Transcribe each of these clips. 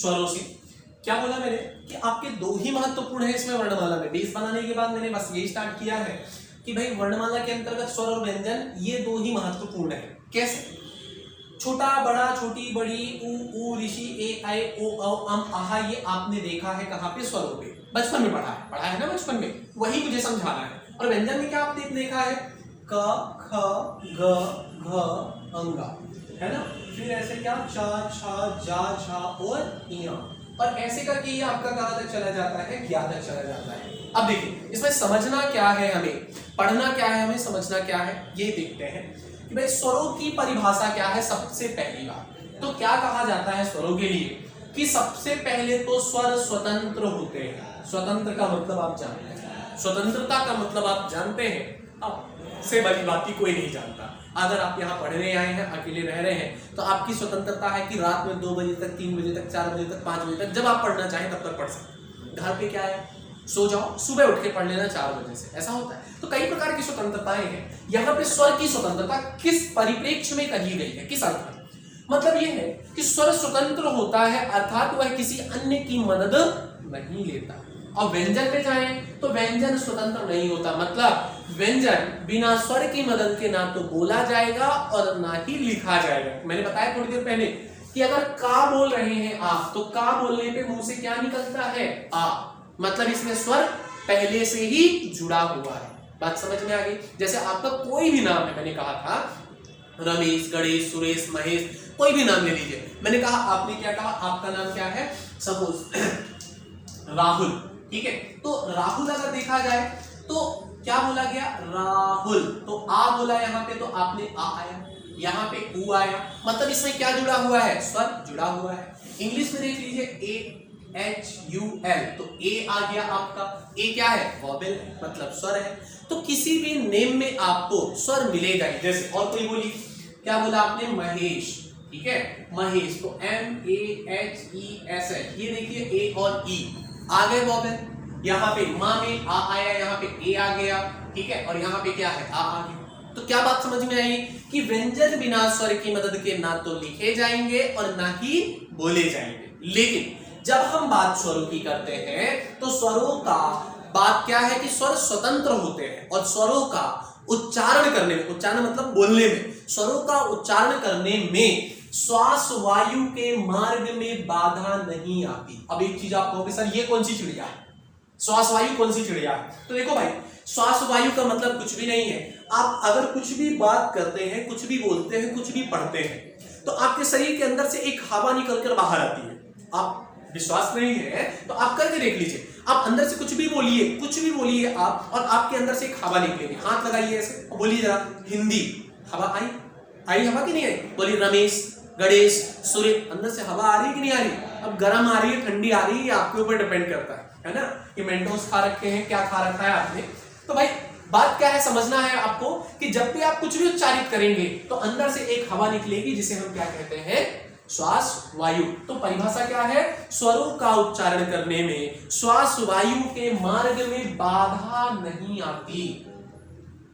स्वरों से। क्या बोला मैंने कि आपके दो ही महत्वपूर्ण है इसमें वर्णमाला में। बेस बनाने के बाद मैंने बस यही स्टार्ट किया है कि भाई वर्णमाला के अंतर्गत स्वर और व्यंजन ये दो ही महत्वपूर्ण है। कैसे? छोटा बड़ा, छोटी बड़ी, उ ऋषि, ए ऐ ओ औ अम आहा, ये आपने देखा है कहाँ पे? स्वरों पे, बचपन में पढ़ा है ना बचपन में, वही मुझे समझाना है। और व्यंजन में क्या आपने देखा है? क ख ग घ अंगा, है ना। फिर ऐसे क्या? च छ जा झा और इया, और ऐसे करके ये आपका कहाँ तक चला जाता है? क्या तक चला जाता है। अब देखिए इसमें समझना क्या है हमें, पढ़ना क्या है हमें, समझना क्या है, ये देखते हैं कि भाई स्वरों की परिभाषा क्या है। सबसे पहली बात तो क्या कहा जाता है स्वरों के लिए कि सबसे पहले तो स्वर स्वतंत्र होते हैं। स्वतंत्र का मतलब आप जानते हैं, स्वतंत्रता का मतलब आप जानते हैं। अब से बड़ी बात की कोई नहीं जानता। अगर आप यहाँ पढ़ने आए हैं, अकेले रह रहे हैं, तो आपकी स्वतंत्रता है कि रात में 2 बजे तक, 3 बजे तक, 4 बजे तक, 5 बजे तक, जब आप पढ़ना चाहें तब तक पढ़ सकते। घर पे क्या है? सो जाओ, सुबह उठ के पढ़ लेना 4 बजे से, ऐसा होता है। तो कई प्रकार की स्वतंत्रताएं हैं। यहाँ पे स्वर की स्वतंत्रता किस परिप्रेक्ष्य में कही गई है, किस अर्थ में? मतलब ये है कि स्वर स्वतंत्र होता है, अर्थात वह किसी अन्य की मदद नहीं लेता। और व्यंजन में जाएं तो व्यंजन स्वतंत्र नहीं होता, मतलब व्यंजन बिना स्वर की मदद के ना तो बोला जाएगा और ना ही लिखा जाएगा। मैंने बताया थोड़ी देर पहले कि अगर का बोल रहे हैं आप, तो का बोलने पे मुंह से क्या निकलता है? आ, मतलब इसमें स्वर पहले से ही जुड़ा हुआ है। बात समझ में आ गई? जैसे आपका कोई भी नाम है, मैंने कहा था रमेश, गणेश, सुरेश, महेश, कोई भी नाम ले लीजिए। मैंने कहा, आपने क्या कहा? आपका नाम क्या है? सपोज राहुल, ठीक है। तो राहुल अगर देखा जाए तो क्या बोला गया? राहुल। तो आ बोला यहाँ पे, तो आपने आ आया, यहाँ पे उ आया, मतलब इसमें क्या जुड़ा हुआ है? स्वर जुड़ा हुआ है। इंग्लिश में देख लीजिए AHUL, तो ए आ गया आपका। ए क्या है? वॉवेल, मतलब स्वर है। तो किसी भी नेम में आपको स्वर मिलेगा ही। जैसे और कोई बोली, क्या बोला आपने? महेश, ठीक है, महेश, तो MAHES है। ये देखिए ए और ई आ गए वॉवेल। यहाँ पे माँ में आ आया, यहाँ पे ए आ गया, ठीक है, और यहाँ पे क्या है? आ गया। तो क्या बात समझ में आई कि व्यंजन बिना स्वर की मदद के ना तो लिखे जाएंगे और ना ही बोले जाएंगे। लेकिन जब हम बात स्वरों की करते हैं तो स्वरों का बात क्या है कि स्वर स्वतंत्र होते हैं, और स्वरों का उच्चारण करने में, उच्चारण मतलब बोलने में, स्वरों का उच्चारण करने में श्वास वायु के मार्ग में बाधा नहीं आती। अब एक चीज आप कहोगे, सर ये कौन सी चिड़िया है? श्वास वायु कौन सी चिड़िया है? तो देखो भाई, श्वास वायु का मतलब कुछ भी नहीं है। आप अगर कुछ भी बात करते हैं, कुछ भी बोलते हैं, कुछ भी पढ़ते हैं, तो आपके शरीर के अंदर से एक हवा निकलकर बाहर आती है। आप विश्वास नहीं है तो आप करके देख लीजिए। आप अंदर से कुछ भी बोलिए, कुछ भी बोलिए आप, और आपके अंदर से एक हवा निकलेगी। हाथ लगाइए ऐसे और बोलिए जरा हिंदी, हवा आई? आई हवा की नहीं आई? बोलिए रमेश, गणेश, सूर्य, अंदर से हवा आ रही है कि नहीं आ रही? अब गर्म आ रही है, ठंडी आ रही है, आपके ऊपर डिपेंड करता है ना। कि मेंटोस खा रखे हैं, क्या खा रखा है आपने। तो भाई बात क्या है, समझना है आपको कि जब भी आप कुछ भी उच्चारित करेंगे तो अंदर से एक हवा निकलेगी, जिसे हम क्या कहते हैं? श्वास वायु। तो परिभाषा क्या है? स्वरों का उच्चारण करने में श्वास वायु के मार्ग में बाधा नहीं आती,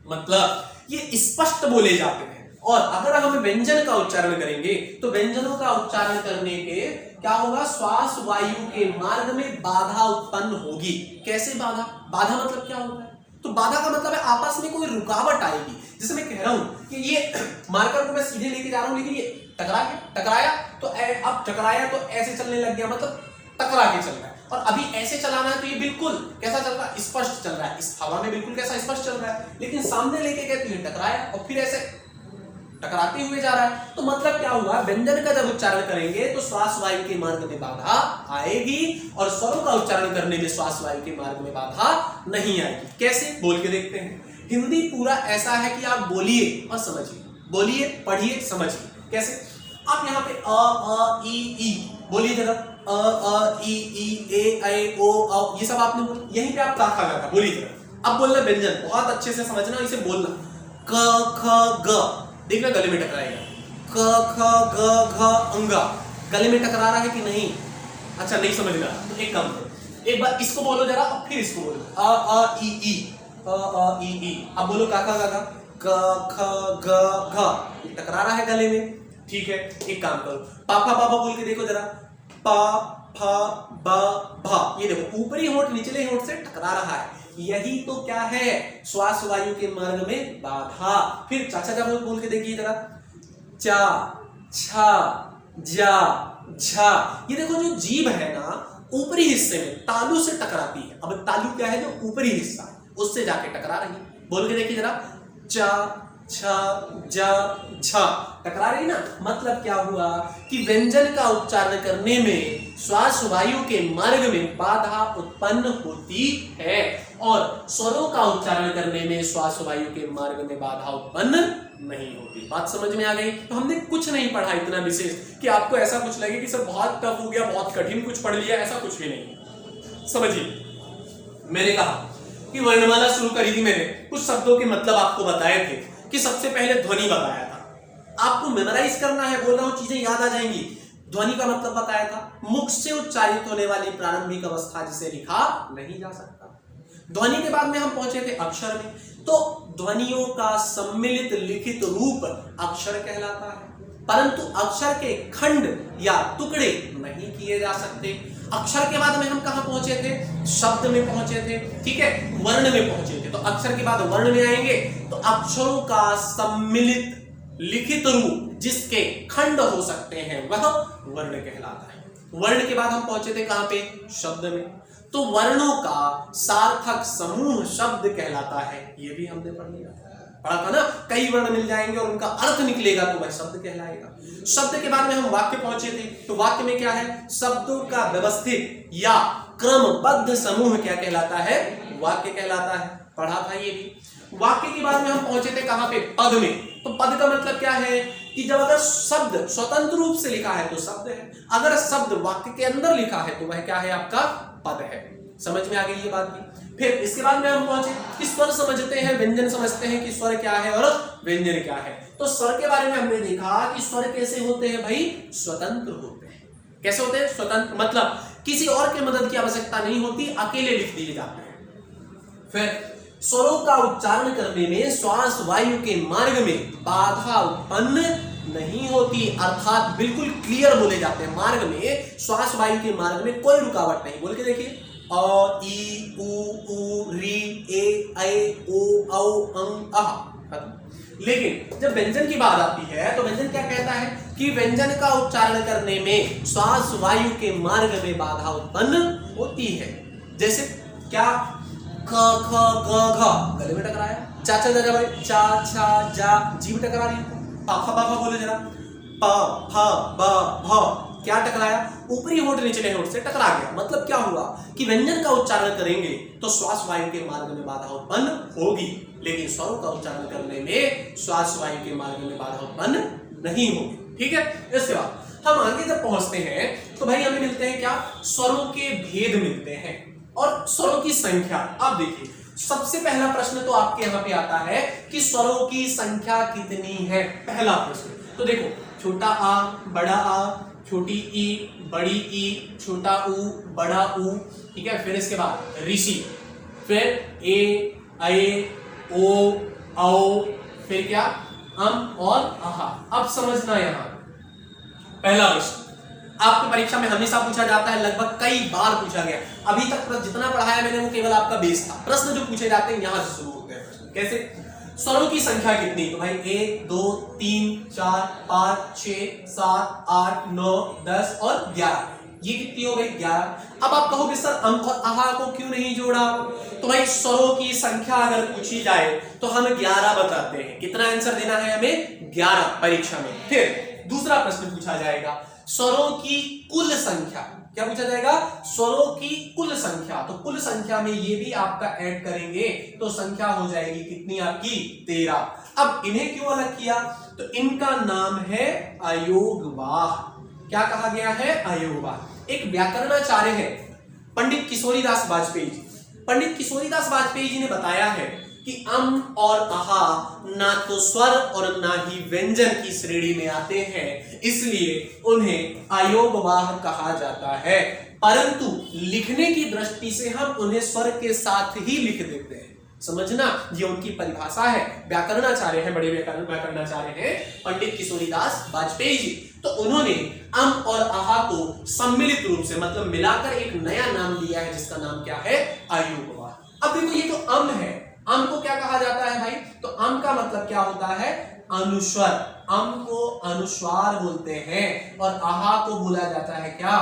मतलब ये स्पष्ट बोले जाते हैं। और अगर हम व्यंजन का उच्चारण करेंगे तो व्यंजनों का उच्चारण करने के क्या होगा? श्वास वायु के मार्ग में बाधा उत्पन्न होगी। कैसे बाधा? बाधा मतलब क्या होता है? तो बाधा का मतलब है आपस में कोई रुकावट आएगी। जैसे मैं कह रहा हूं कि ये मार्कर को मैं सीधे लेके जा रहा हूं, लेकिन ये टकराया तो अब टकराया तो ऐसे चलने लग गया, मतलब टकरा के चल रहा है। और अभी ऐसे चलाना है तो ये बिल्कुल कैसा चल रहा है? स्पष्ट चल रहा है। इस हवा में बिल्कुल कैसा? स्पष्ट चल रहा है। लेकिन सामने लेके गए तो ये टकराया और फिर ऐसे टकराते हुए जा रहा है। तो मतलब क्या हुआ? व्यंजन का जब उच्चारण करेंगे तो श्वास वायु के मार्ग में बाधा आएगी, और स्वरों का उच्चारण करने में श्वास वायु के मार्ग में बाधा नहीं आएगी। कैसे? बोल के देखते हैं। हिंदी पूरा ऐसा है कि आप बोलिए और समझिए, बोलिए, पढ़िए, समझिए। कैसे? आप यहाँ पे अ ई बोलिए जरा, अ ई ए ऐ ओ औ, ये सब आपने बोला। यहीं पे आप का खा बोलिए जरा। अब बोलना व्यंजन, बहुत अच्छे से समझना, इसे बोलना। क ख ग, देखना गले में टकराएगा। क ख ग घ अंगा, गले में टकरा रहा है कि नहीं? अच्छा नहीं समझ रहा तो एक काम करो, एक बार इसको बोलो जरा और फिर इसको बोलो। अ ई अब बोलो काका काका, क ख ग घ, टकरा रहा है गले में, ठीक है। एक काम करो, पापा पापा बोल के देखो जरा, प, फ, ब, भ। ये देखो ऊपरी होंठ निचले होंठ से टकरा रहा है, यही तो क्या है, श्वास वायु के मार्ग में बाधा। फिर चाचा जा बोल के देखिए जरा, चा, छा, जा, झा। ये देखो जो जीभ है ना ऊपरी हिस्से में तालू से टकराती है। अब तालू क्या है, जो ऊपरी हिस्सा है उससे जाके टकरा रही है। बोल के देखिए जरा, चा, छा, जा, झा, टकरा रही ना। मतलब क्या हुआ कि व्यंजन का उच्चारण करने में श्वास वायु के मार्ग में बाधा उत्पन्न होती है, और स्वरों का उच्चारण करने में श्वास वायु के मार्ग में बाधा उत्पन्न नहीं होती। बात समझ में आ गई। तो हमने कुछ नहीं पढ़ा इतना विशेष कि आपको ऐसा कुछ लगे कि सर बहुत टफ हो गया, बहुत कठिन कुछ पढ़ लिया, ऐसा कुछ भी नहीं। समझिए, मैंने कहा कि वर्णमाला शुरू करी थी, मैंने कुछ शब्दों के मतलब आपको बताए थे कि सबसे पहले ध्वनि बताया था, आपको मेमोराइज करना है, बोल रहा हूं चीजें याद आ जाएंगी। ध्वनि का मतलब बताया था, मुख से उच्चारित होने वाली प्रारंभिक अवस्था जिसे लिखा नहीं जा सकता। ध्वनि के बाद में हम पहुंचे थे अक्षर में, तो ध्वनियों का सम्मिलित लिखित रूप अक्षर कहलाता है, परंतु अक्षर के खंड या टुकड़े नहीं किए जा सकते। अक्षर के बाद में हम कहां पहुंचे थे, शब्द में पहुंचे थे, ठीक है, वर्ण में पहुंचे थे। तो अक्षर के बाद वर्ण में आएंगे, तो अक्षरों का सम्मिलित लिखित रूप जिसके खंड हो सकते हैं वह वर्ण कहलाता है। वर्ण के बाद हम पहुंचे थे कहां पे, शब्द में, तो वर्णों का सार्थक समूह शब्द कहलाता है। ये भी हमने पढ़ा था ना, कई वर्ण मिल जाएंगे और उनका अर्थ निकलेगा तो वह शब्द कहलाएगा। शब्द के बाद में हम वाक्य पहुंचे थे, तो वाक्य में क्या है, शब्दों का व्यवस्थित या क्रमबद्ध समूह क्या कहलाता है, वाक्य कहलाता है। पढ़ा था ये भी। वाक्य के बाद में हम पहुंचे थे कहां पे, पद में। तो पद का मतलब क्या है कि जब अगर शब्द स्वतंत्र रूप से लिखा है तो शब्द है, अगर शब्द वाक्य के अंदर लिखा है तो वह क्या है, आपका पद है। समझ में आ गई ये बात भी। फिर इसके बाद में हम पहुंचे कि स्वर समझते हैं, व्यंजन समझते हैं कि स्वर क्या है और व्यंजन क्या है। तो स्वर के बारे में हमने देखा कि स्वर कैसे होते हैं भाई, स्वतंत्र होते हैं। कैसे होते हैं, स्वतंत्र, मतलब किसी और के मदद की आवश्यकता नहीं होती, अकेले लिख दिए जाते हैं। फिर स्वरों का उच्चारण करने में श्वास वायु के मार्ग में बाधा उत्पन्न नहीं होती, अर्थात बिल्कुल क्लियर बोले जाते हैं। मार्ग में, श्वास वायु के मार्ग में कोई रुकावट नहीं। बोल के देखिए, अ, ई, उ, री, ए, ऐ, ओ, औ, अं, अह। लेकिन जब व्यंजन की बात आती है तो व्यंजन क्या कहता है कि व्यंजन का उच्चारण करने में श्वास वायु के मार्ग में बाधा उत्पन्न होती है। जैसे क्या, क, ख, ग, घ, गले में टकराया, चा, चा, जा, भाई, चा, छा, जा, जीभ टकरा रही है। प, बोले जरा, प, फ, ब, भ, क्या टकराया, ऊपरी होंठ निचले होंठ से टकरा गया। मतलब क्या हुआ कि व्यंजन का उच्चारण करेंगे तो श्वास वायु के मार्ग में बाधा उत्पन्न होगी, लेकिन स्वरों का उच्चारण करने में श्वास वायु के मार्ग में बाधा उत्पन्न नहीं होगी। ठीक है, इसके बाद हम आगे जब पहुंचते हैं तो भाई हमें मिलते हैं क्या, स्वरों के भेद मिलते हैं और स्वरों की संख्या। अब देखिए, सबसे पहला प्रश्न तो आपके यहां पे आता है कि स्वरों की संख्या कितनी है। पहला प्रश्न तो देखो, छोटा आ, बड़ा आ, छोटी ई, बड़ी ई, छोटा ऊ, बड़ा ऊ, ठीक है। फिर इसके बाद ऋषि, फिर ए, ऐ, ओ, औ, फिर क्या, अम और आहा। अब समझना, यहां पहला प्रश्न आपकी परीक्षा में हमेशा पूछा जाता है, लगभग कई बार पूछा गया। अभी तक जितना पढ़ाया मैंने वो केवल आपका बेस था। प्रश्न जो पूछे जाते हैं यहां से शुरू होते हैं प्रश्न। कैसे, स्वरों की संख्या कितनी, तो भाई 1, 2, 3, 4, 5, 6, 7, 8, 9, 10 और 11। ये कितनी हो गई, 11। अब आप कहोगे सर अम और आहा को क्यों नहीं जोड़ा, तो भाई स्वरों की संख्या अगर पूछी जाए तो हम 11 बताते हैं। कितना आंसर देना है हमें, 11 परीक्षा में। फिर दूसरा प्रश्न पूछा जाएगा, स्वरों की कुल संख्या। क्या पूछा जाएगा, स्वरों की कुल संख्या। तो कुल संख्या में ये भी आपका ऐड करेंगे तो संख्या हो जाएगी कितनी आपकी, 13। अब इन्हें क्यों अलग किया, तो इनका नाम है अयोगवाह। क्या कहा गया है, अयोगवाह। एक व्याकरणाचार्य है पंडित किशोरीदास वाजपेयी जी। पंडित किशोरीदास वाजपेयी जी ने बताया है कि अम और आहा ना तो स्वर और ना ही व्यंजन की श्रेणी में आते हैं, इसलिए उन्हें अयोगवाह कहा जाता है। परंतु लिखने की दृष्टि से हम उन्हें स्वर के साथ ही लिख देते हैं। समझना, ये उनकी परिभाषा है। व्याकरणाचार्य है, बड़े व्याकरणाचार्य हैं पंडित किशोरीदास वाजपेयी जी। तो उन्होंने अम और आहा को सम्मिलित रूप से मतलब मिलाकर एक नया नाम दिया है जिसका नाम क्या है, अयोगवा। अब देखो ये जो अम है, अम को क्या कहा जाता है भाई, तो अम का मतलब क्या होता है, अनुस्वर। अम को अनुस्वार बोलते हैं और आहा को बोला जाता है क्या,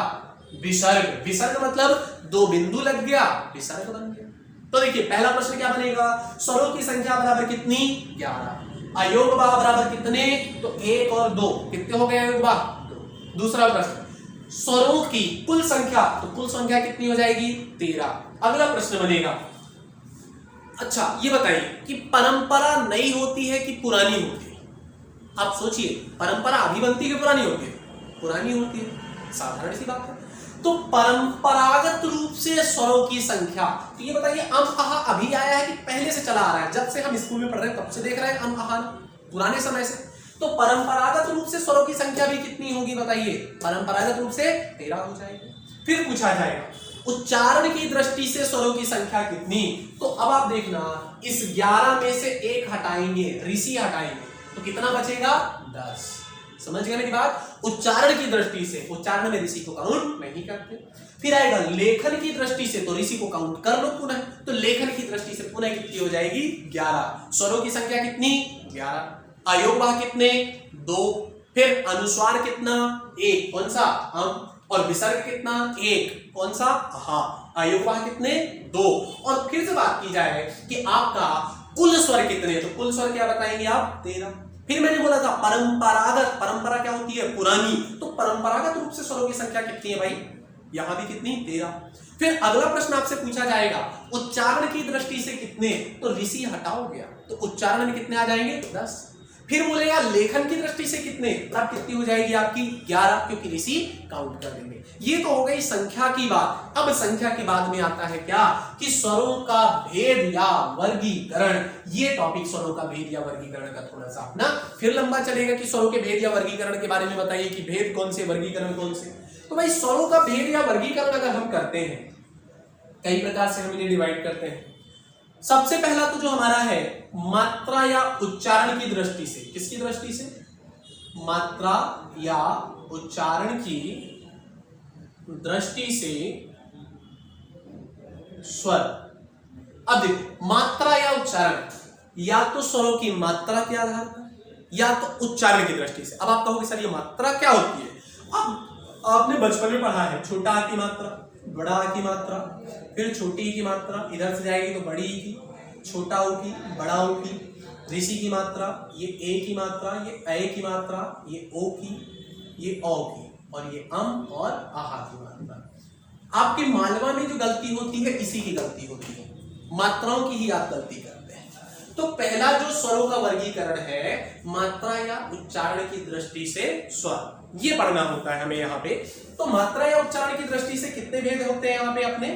विसर्ग। विसर्ग मतलब दो बिंदु लग गया, विसर्ग बन गया। तो देखिए पहला प्रश्न क्या बनेगा, स्वरों की संख्या बराबर कितनी, 11। अयोगवा बराबर कितने, तो 1 और 2, कितने हो गए अयोगवा, 2। दूसरा प्रश्न, स्वरों की कुल संख्या, तो कुल संख्या कितनी हो जाएगी, 13। अगला प्रश्न बनेगा, अच्छा ये बताइए कि परंपरा नई होती है कि पुरानी होती है। आप सोचिए, परंपरा अभी बनती है कि पुरानी होती है, पुरानी होती है, साधारण सी बात है। तो परंपरागत रूप से स्वरों की संख्या, तो ये बताइए अम आहा अभी आया है कि पहले से चला आ रहा है, जब से हम स्कूल में पढ़ रहे हैं तब से देख रहे हैं अम आहा, पुराने समय से। तो परंपरागत रूप से स्वरों की संख्या भी कितनी होगी बताइए, परंपरागत रूप से 13 हो जाएगी। फिर पूछा जाएगा उच्चारण की दृष्टि से स्वरों की संख्या कितनी, तो अब आप देखना इस 11 में से 1 हटाएंगे, ऋषि हटाएंगे, तो कितना बचेगा, 10। समझ गए मेरी बात। उच्चारण की दृष्टि से, उच्चारण में ऋषि को काउंट नहीं करते। फिर आएगा लेखन की दृष्टि से, तो ऋषि को काउंट कर लो पुनः, तो लेखन की दृष्टि से पुनः कितनी हो जाएगी, 11। स्वरों की संख्या कितनी, 11। अयोगवाह कितने, 2। फिर अनुस्वार कितना, 1, कौन सा, अम। और विसर्ग कितना, 1, कौन सा, आहा। अयोगवाह कितने, 2। और फिर से बात की जाए कि आपका कुल स्वर कितने, तो कुल स्वर क्या बताएंगे आप, 13। फिर मैंने बोला था परंपरागत, परंपरा क्या होती है, पुरानी, तो परंपरागत रूप से स्वरों की संख्या कितनी है भाई, यहां भी कितनी, 13। फिर अगला प्रश्न आपसे पूछा जाएगा उच्चारण की दृष्टि से कितने, तो ऋषि हटाओ गया, तो उच्चारण में कितने आ जाएंगे, 10। फिर बोलेगा लेखन की दृष्टि से कितने, तब कितनी हो जाएगी आपकी, 11, क्योंकि ऋषि काउंट कर देंगे। ये तो हो गई संख्या की बात। अब संख्या के बाद में आता है क्या, कि स्वरों का भेद या वर्गीकरण। ये टॉपिक स्वरों का भेद या वर्गीकरण का थोड़ा सा अपना फिर लंबा चलेगा कि स्वरों के भेद या वर्गीकरण के बारे में बताइए कि भेद कौन से, वर्गीकरण कौन से। तो भाई स्वरों का भेद या वर्गीकरण अगर हम करते हैं, कई प्रकार से हम इन्हें डिवाइड करते हैं। सबसे पहला तो जो हमारा है मात्रा या उच्चारण की दृष्टि से, किसकी दृष्टि से, मात्रा या उच्चारण की दृष्टि से स्वर। अब देखो मात्रा या उच्चारण, या तो स्वरों की मात्रा के आधार पर या तो उच्चारण की दृष्टि से। अब आप कहोगे सर ये मात्रा क्या होती है, अब आपने बचपन में पढ़ा है, छोटा आ की मात्रा, बड़ा आ की मात्रा, फिर छोटी की मात्रा इधर से जाएगी तो बड़ी की, छोटा ओ की, बड़ा ओ की, ऋषि की मात्रा, ये ए की मात्रा, ये ऐ की मात्रा, ये ओ की, ये औ की, और ये अम और आहा की मात्रा। आपके मालवा में जो गलती होती है इसी की गलती होती है, मात्राओं की ही आप गलती करते हैं। तो पहला जो स्वरों का वर्गीकरण है मात्रा या उच्चारण की दृष्टि से स्वर, ये पढ़ना होता है हमें यहाँ पे। तो मात्रा या उच्चारण की दृष्टि से कितने भेद होते हैं यहाँ पे अपने,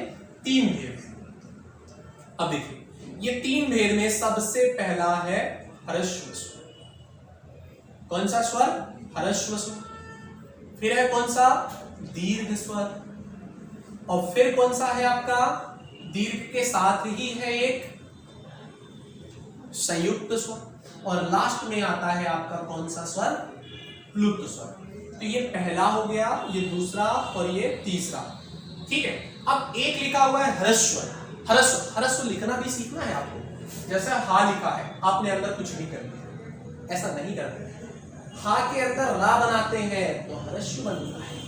3 भेद। अब देखिए ये 3 भेद में सबसे पहला है ह्रस्व स्वर। कौन सा स्वर, ह्रस्व स्वर। फिर है कौन सा, दीर्घ स्वर। और फिर कौन सा है आपका, दीर्घ के साथ ही है एक संयुक्त स्वर। और लास्ट में आता है आपका कौन सा स्वर, प्लुत स्वर। तो ये पहला हो गया, ये दूसरा और ये तीसरा, ठीक है। अब एक लिखा हुआ है ह्रस्व। ह्रस्व, ह्रस्व लिखना भी सीखना है आपको। जैसे हा लिखा है, आपने अंदर कुछ भी कर दिया, ऐसा नहीं करते। हा के अंदर रा बनाते हैं तो ह्रस्व बनता है,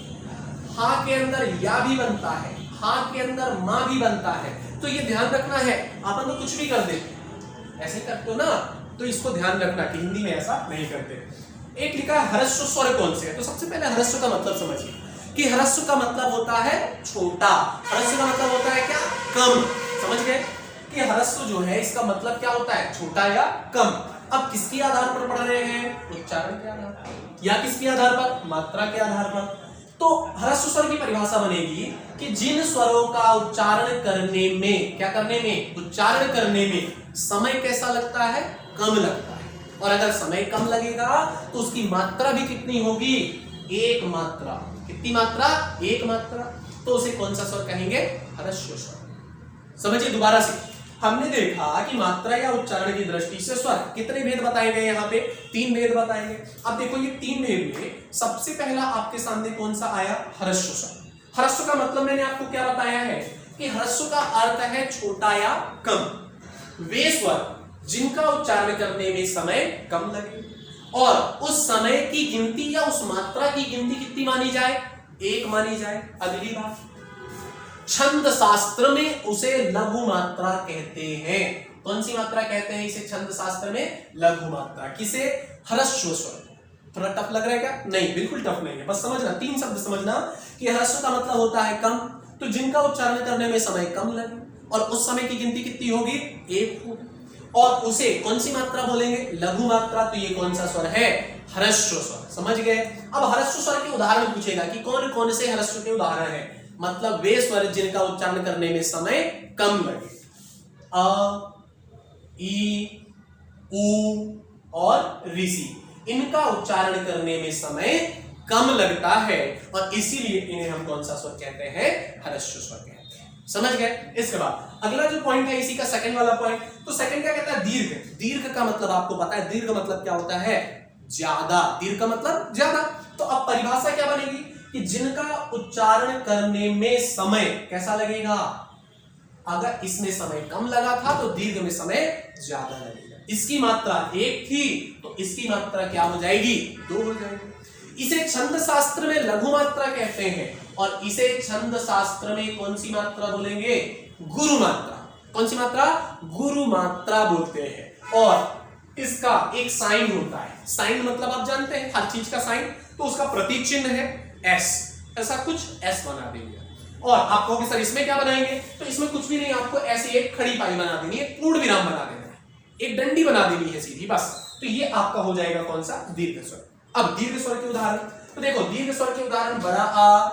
हा के अंदर या भी बनता है, हा के अंदर मां भी बनता है। तो ये ध्यान रखना है, आप तो कुछ भी कर देते ऐसे करते हो ना, तो इसको ध्यान रखना कि हिंदी में ऐसा नहीं करते। एक लिखा है ह्रस्व स्वर कौन से है, तो सबसे पहले ह्रस्व का मतलब समझिए कि ह्रस्व का मतलब होता है छोटा, ह्रस्व का मतलब होता है क्या, कम। समझ गए कि ह्रस्व जो है इसका मतलब क्या होता है, छोटा या कम। अब किसके आधार पर पढ़ रहे हैं, उच्चारण के आधार पर, या किसके आधार पर, मात्रा के आधार पर। तो ह्रस्व स्वर की परिभाषा बनेगी कि जिन स्वरों का उच्चारण करने में, क्या करने में, उच्चारण करने में समय कैसा लगता है, कम लगता है। और अगर समय कम लगेगा तो उसकी मात्रा भी कितनी होगी, एक मात्रा। कितनी मात्रा, एक मात्रा। तो उसे कौन सा स्वर कहेंगे, ह्रस्व स्वर। समझिए दोबारा से, हमने देखा कि मात्रा या उच्चारण की दृष्टि से स्वर कितने भेद बताए गए, यहाँ पे 3 भेद बताए गए। अब देखो ये 3 भेद में सबसे पहला आपके सामने कौन सा आया, ह्रस्व स्वर। ह्रस्व का मतलब मैंने आपको क्या बताया है कि ह्रस्व का अर्थ है छोटा या कम। वे स्वर जिनका उच्चारण करने में समय कम लगे और उस समय की गिनती या उस मात्रा की गिनती कितनी मानी जाए, 1 मानी जाए। अगली बात, छंद शास्त्र में उसे लघु मात्रा कहते हैं। कौन सी मात्रा कहते हैं इसे छंद शास्त्र में, लघु मात्रा। किसे, ह्रस्व स्वर। थोड़ा टफ लग रहा है क्या, नहीं बिल्कुल टफ नहीं है, बस समझना 3 शब्द समझना कि ह्रस्व का मतलब होता है कम, तो जिनका उच्चारण करने में समय कम लगे और उस समय की गिनती कितनी होगी, 1 होगी, और उसे कौन सी मात्रा बोलेंगे, लघु मात्रा। तो ये कौन सा स्वर है, ह्रस्व स्वर। समझ गए। अब ह्रस्व स्वर के उदाहरण पूछेगा कि कौन कौन से ह्रस्व के उदाहरण है, मतलब वे स्वर जिनका उच्चारण करने में समय कम लगे। अ, ई, उ और ऋषि, इनका उच्चारण करने में समय कम लगता है और इसीलिए इन्हें हम कौन सा स्वर कहते हैं, ह्रस्व स्वर कहते हैं। समझ गए। इसके बाद अगला जो पॉइंट है इसी का सेकंड वाला पॉइंट, तो सेकंड क्या कहता है, दीर्घ। दीर्घ का मतलब आपको पता है, दीर्घ मतलब क्या होता है, ज्यादा। दीर्घ का मतलब ज्यादा। तो अब परिभाषा क्या बनेगी कि जिनका उच्चारण करने में समय कैसा लगेगा, अगर इसमें समय कम लगा था तो दीर्घ में समय ज्यादा लगेगा। इसकी मात्रा 1 थी तो इसकी मात्रा क्या हो जाएगी, 2 हो जाएगी। इसे छंद शास्त्र में लघु मात्रा कहते हैं और इसे छंद शास्त्र में कौन सी मात्रा बोलेंगे, गुरु मात्रा। कौन सी मात्रा, गुरु मात्रा बोलते हैं। और इसका एक साइन होता है, साइन मतलब आप जानते हैं हर चीज का साइन, तो उसका प्रतीक चिन्ह है एस, ऐसा कुछ एस बना देंगे। और आप कहोगे सर इसमें क्या बनाएंगे, तो इसमें कुछ भी नहीं, आपको ऐसे एक खड़ी पाई बना देनी है, पूर्ण विराम बना देना है, एक डंडी बना देनी है सीधी, बस। तो ये आपका हो जाएगा कौन सा, दीर्घ स्वर। अब दीर्घ स्वर के उदाहरण, तो देखो दीर्घ स्वर के उदाहरण बड़ा आ,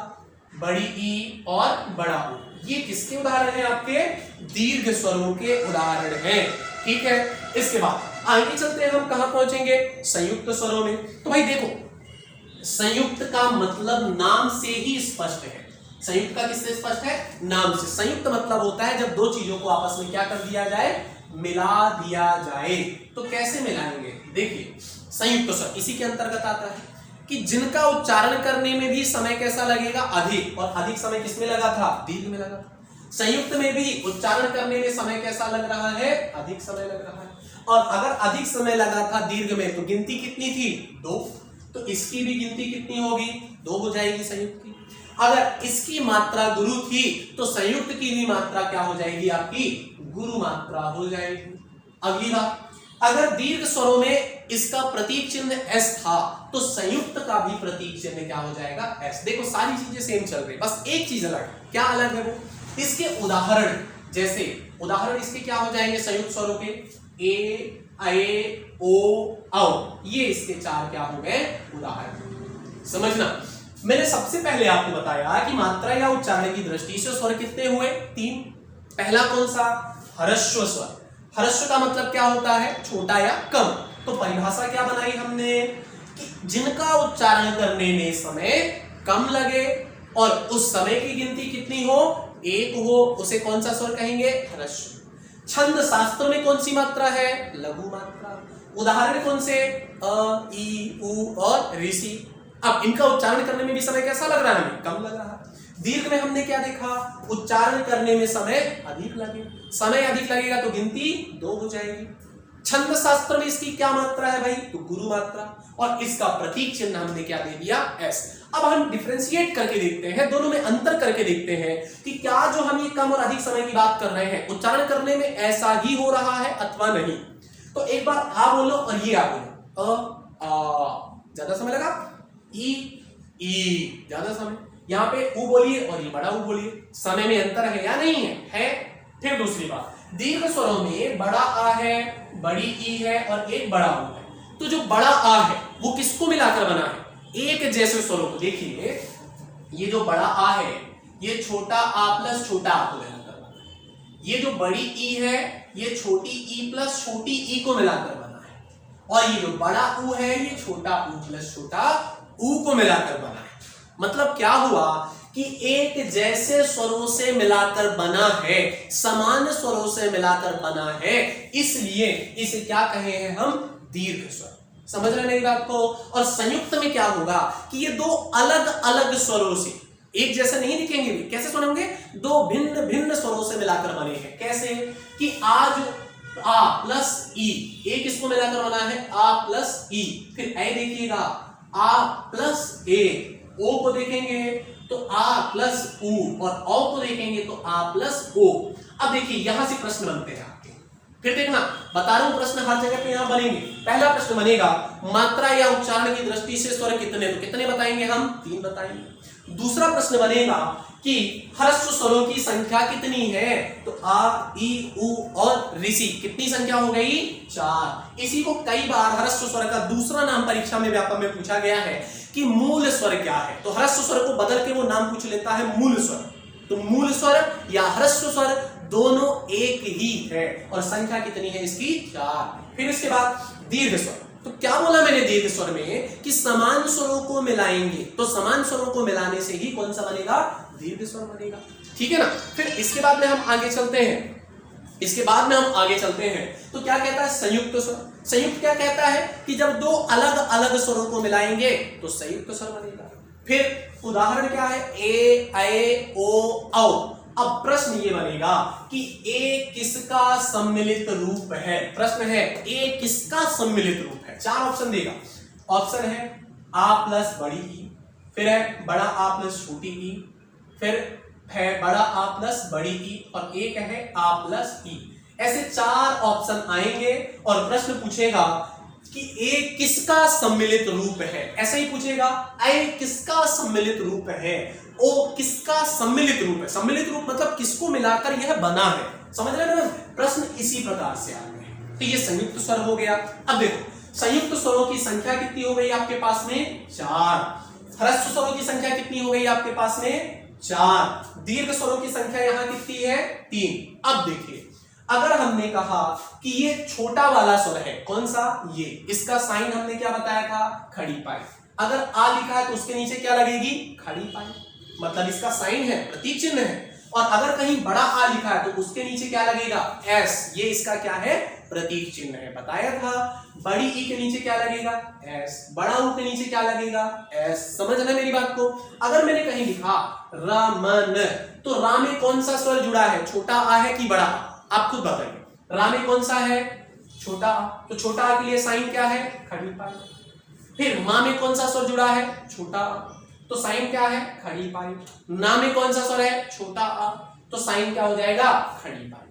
बड़ी ई और बड़ा ऊ, ये किसके उदाहरण है, आपके दीर्घ स्वरों के उदाहरण हैं। ठीक है। इसके बाद आगे चलते हैं, हम कहां पहुंचेंगे, संयुक्त स्वरों में। तो भाई देखो, संयुक्त का मतलब नाम से ही स्पष्ट है। संयुक्त का किससे स्पष्ट है, नाम से। संयुक्त मतलब होता है जब 2 चीजों को आपस में क्या कर दिया जाए, मिला दिया जाए। तो कैसे मिलाएंगे, देखिए संयुक्त स्वर इसी के अंतर्गत आता है कि जिनका उच्चारण करने में भी समय कैसा लगेगा, अधिक। और अधिक समय किसमें लगा था, दीर्घ में लगा था। संयुक्त में भी उच्चारण करने में समय कैसा लग रहा है, अधिक समय लग रहा है। और अगर अधिक समय लगा था दीर्घ में तो गिनती कितनी थी, 2, तो इसकी भी गिनती कितनी होगी, 2 हो जाएगी संयुक्त की। अगर इसकी मात्रा गुरु थी तो संयुक्त की भी मात्रा क्या हो जाएगी, आपकी गुरु मात्रा हो जाएगी। अगली बात, अगर दीर्घ स्वरों में इसका प्रतीक चिन्ह एस था तो संयुक्त का भी प्रतीक चिन्ह क्या हो जाएगा, एस। देखो सारी चीजें सेम चल रही, बस एक चीज अलग है। क्या अलग है वो, इसके उदाहरण, जैसे उदाहरण इसके क्या हो जाएंगे संयुक्त स्वरों के, ए, ओ, औ, ये इसके 4 क्या हो गए उदाहरण। समझना, मैंने सबसे पहले आपको बताया कि मात्रा या उच्चारण की दृष्टि से स्वर कितने हुए, 3। पहला कौन सा, ह्रस्व स्वर। ह्रस्व का मतलब क्या होता है, छोटा या कम। तो परिभाषा क्या बनाई हमने कि जिनका उच्चारण करने में समय कम लगे और उस समय की गिनती कितनी हो, 1 हो, उसे कौन सा स्वर कहेंगे, ह्रस्व। छंद शास्त्र में कौन सी मात्रा है, लघु मात्रा। उदाहरण कौन से, अ, ई, उ और ऋषि। अब इनका उच्चारण करने में भी समय कैसा लग रहा है, हमें कम लग रहा है। दीर्घ में हमने क्या देखा, उच्चारण करने में समय अधिक लगे, समय अधिक लगेगा तो गिनती 2 हो जाएगी। छंद शास्त्र में इसकी क्या मात्रा है भाई, तो गुरु मात्रा, और इसका प्रतीक चिन्ह हमने क्या दे दिया, एस। अब हम डिफरेंशिएट करके देखते हैं, दोनों में अंतर करके देखते हैं कि क्या जो हम ये कम और अधिक समय की बात कर रहे हैं उच्चारण करने में ऐसा ही हो रहा है अथवा नहीं। तो एक बार आ बोलो और ये आ बोलो, ज्यादा समय लगा, ई ज्यादा समय, यहाँ पे ऊ बोलिए और ये बड़ा ऊ बोलिए, समय में अंतर है या नहीं है, है। फिर दूसरी बात, दीर्घ स्वरों में बड़ा आ है, बड़ी ई है और एक बड़ा ऊ है। तो जो बड़ा आ है वो किसको मिलाकर बना है, एक जैसे स्वरों को। देखिए ये जो बड़ा आ है ये छोटा आ प्लस छोटा आ को मिलाकर बना है, ये जो बड़ी ई है ये छोटी ई प्लस छोटी ई को मिलाकर बना है, और ये जो बड़ा ऊ है ये छोटा ऊ प्लस छोटा ऊ को मिलाकर बना है। मतलब क्या हुआ कि एक जैसे स्वरों से मिलाकर बना है, समान स्वरों से मिलाकर बना है, इसलिए इसे क्या कहे हैं हम? दीर्घ स्वर। समझ रहे मेरी बात को? और संयुक्त में क्या होगा कि ये दो अलग अलग स्वरों से, एक जैसे नहीं दिखेंगे भी, कैसे सुने होंगे? दो भिन्न भिन्न स्वरों से मिलाकर बने हैं। कैसे कि आज आ प्लस ई, एक इसको मिलाकर बना है आ प्लस ई। फिर ए देखिएगा आ प्लस ए, ओ को देखेंगे तो आ प्लस ऊ, और औ को देखेंगे तो आ प्लस ओ। अब देखिए यहां से प्रश्न बनते हैं आपके, फिर देखना बता रहा हूं प्रश्न हर जगह पे यहां बनेंगे। पहला प्रश्न बनेगा मात्रा या उच्चारण की दृष्टि से स्वर कितने, तो कितने बताएंगे हम? 3 बताएंगे। दूसरा प्रश्न बनेगा कि ह्रस्व स्वरों की संख्या कितनी है, तो आ ई उ और ऋषि, कितनी संख्या हो गई? 4। इसी को कई बार ह्रस्व स्वर का दूसरा नाम परीक्षा में व्यापक में पूछा गया है कि मूल स्वर क्या है, तो ह्रस्व स्वर को बदल के वो नाम पूछ लेता है मूल स्वर। तो मूल स्वर या ह्रस्व स्वर दोनों एक ही है, और संख्या कितनी है इसकी? 4। फिर इसके बाद दीर्घ स्वर, तो क्या बोला मैंने दीर्घ स्वर में कि समान स्वरों को मिलाएंगे, तो समान स्वरों को मिलाने से ही कौन सा बनेगा? दीर्घ स्वर बनेगा। ठीक है ना। फिर इसके बाद में हम आगे चलते हैं, तो क्या कहता है? संयुक्त स्वर। संयुक्त क्या कहता है कि जब दो अलग अलग स्वरों को मिलाएंगे तो संयुक्त स्वर बनेगा। फिर उदाहरण क्या है? ए ऐ ओ औ। अब प्रश्न ये बनेगा कि ए किसका सम्मिलित रूप है? प्रश्न है ए किसका सम्मिलित रूप है? 4 ऑप्शन देगा। ऑप्शन है आ प्लस बड़ी ई, फिर है बड़ा आ प्लस छोटी ई, फिर है बड़ा आ प्लस बड़ी ई, और एक है आ प्लस ई। ऐसे 4 ऑप्शन आएंगे और प्रश्न पूछेगा कि ए किसका सम्मिलित रूप है, ऐसे ही पूछेगा ए किसका सम्मिलित रूप है, ओ किसका सम्मिलित रूप है। सम्मिलित रूप मतलब किसको मिलाकर यह बना है। समझ रहे हैं? प्रश्न इसी प्रकार से आ गए। तो ये संयुक्त स्वर हो गया। अब देखो संयुक्त स्वरों की संख्या कितनी हो गई आपके पास में? 4। ह्रस्व स्वरों की संख्या कितनी हो गई आपके पास में? 4। दीर्घ स्वरों की संख्या यहां कितनी है? 3। अब देखिए अगर हमने कहा कि ये छोटा वाला स्वर है, कौन सा? ये, इसका साइन हमने क्या बताया था? खड़ी पाई। अगर आ लिखा है तो उसके नीचे क्या लगेगी? खड़ी पाई, मतलब इसका साइन है, प्रतीक चिन्ह है। और अगर कहीं बड़ा आ लिखा है तो उसके नीचे क्या लगेगा? एस, ये इसका क्या है? प्रतीक चिन्ह है। बताया था। बड़ी ई के नीचे क्या लगेगा? एस। बड़ा ऊ के नीचे क्या लगेगा? एस। समझ रहे मेरी बात को? अगर मैंने कहीं लिखा रमन, तो रा में कौन सा स्वर जुड़ा है? छोटा आ है कि बड़ा आ? आप खुद बताइए। रा में कौन सा है? छोटा आ। तो छोटा आ के लिए साइन क्या है? खड़ी पाई। फिर मां में कौन सा स्वर जुड़ा है? छोटा आ, तो साइन क्या है? खड़ी पाई। ना में कौन सा स्वर है? छोटा आ, तो साइन क्या हो जाएगा? खड़ी पाई।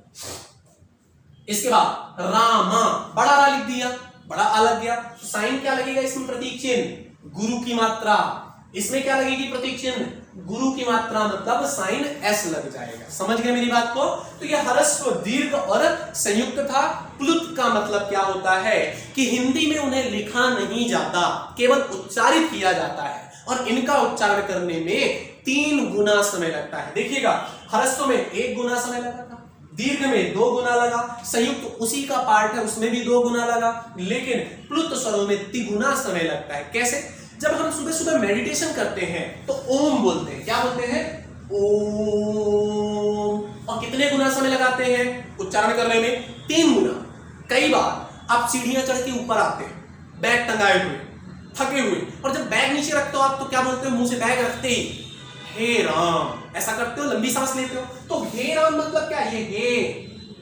इसके बाद रामा, बड़ा रा लिख दिया, बड़ा आ लग गया, तो साइन क्या लगेगा इसमें? प्रतीक चिन्ह गुरु की मात्रा। इसमें क्या लगेगी? प्रतीक चिन्ह गुरु की मात्रा, मतलब साइन एस लग जाएगा। समझ गए मेरी बात को? तो यह ह्रस्व, दीर्घ और संयुक्त था। प्लुत का मतलब क्या होता है कि हिंदी में उन्हें लिखा नहीं जाता, केवल उच्चारित किया जाता है, और इनका उच्चारण करने में 3 गुना समय लगता है। देखिएगा ह्रस्व में 1 गुना समय लगा था, दीर्घ में 2 गुना लगा, संयुक्त उसी का पार्ट है उसमें भी 2 गुना लगा, लेकिन प्लुत स्वरों में 3 गुना समय लगता है। कैसे? जब हम सुबह सुबह मेडिटेशन करते हैं तो ओम बोलते हैं। क्या बोलते हैं? ओम। और कितने गुना समय लगाते हैं उच्चारण करने में? 3 गुना। कई बार आप सीढ़ियां चढ़ के ऊपर आते हैं, बैग टंगाए हुए, थके हुए, और जब बैग नीचे रखते हो आप तो क्या बोलते हो? मुंह से बैग रखते ही हे राम ऐसा करते हो, लंबी सांस लेते हो। तो हे राम मतलब क्या?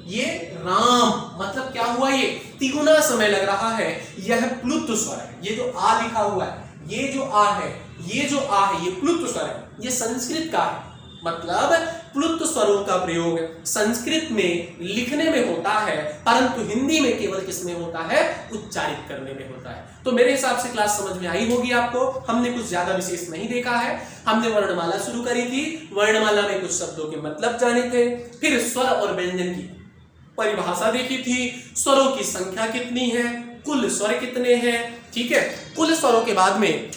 ये राम मतलब क्या हुआ? ये 3 गुना समय लग रहा है। यह प्लुत स्वर है। ये जो आ लिखा हुआ है, ये जो आ है, ये जो आ है, ये प्लुत स्वर है। ये संस्कृत का है, मतलब प्लुत स्वरों का प्रयोग संस्कृत में लिखने में होता है, परंतु हिंदी में केवल किसमें होता है? उच्चारित करने में होता है। तो मेरे हिसाब से क्लास समझ में आई होगी आपको। हमने कुछ ज्यादा विशेष नहीं देखा है। हमने वर्णमाला शुरू करी थी, वर्णमाला में कुछ शब्दों के मतलब जाने थे, फिर स्वर और व्यंजन की परिभाषा देखी थी, स्वरों की संख्या कितनी है, कुल स्वर कितने हैं, ठीक है। कुल स्वरों के बाद में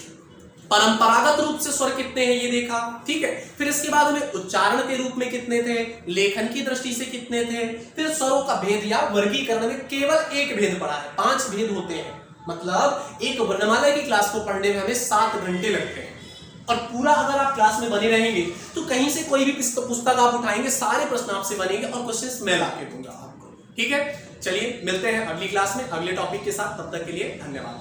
परंपरागत रूप से स्वर कितने हैं ये देखा, ठीक है। फिर इसके बाद में उच्चारण के रूप में कितने थे, लेखन की दृष्टि से कितने थे, फिर स्वरों का भेद या वर्गीकरण में केवल 1 भेद पड़ा है, 5 भेद होते हैं। मतलब एक वर्णमाला की क्लास को पढ़ने में हमें 7 घंटे लगते हैं। और पूरा अगर आप क्लास में बने रहेंगे तो कहीं से कोई भी पुस्तक आप उठाएंगे, सारे प्रश्न आपसे बनेंगे और क्वेश्चंस मैं लाके दूंगा आपको। ठीक है, चलिए मिलते हैं अगली क्लास में अगले टॉपिक के साथ। तब तक के लिए धन्यवाद।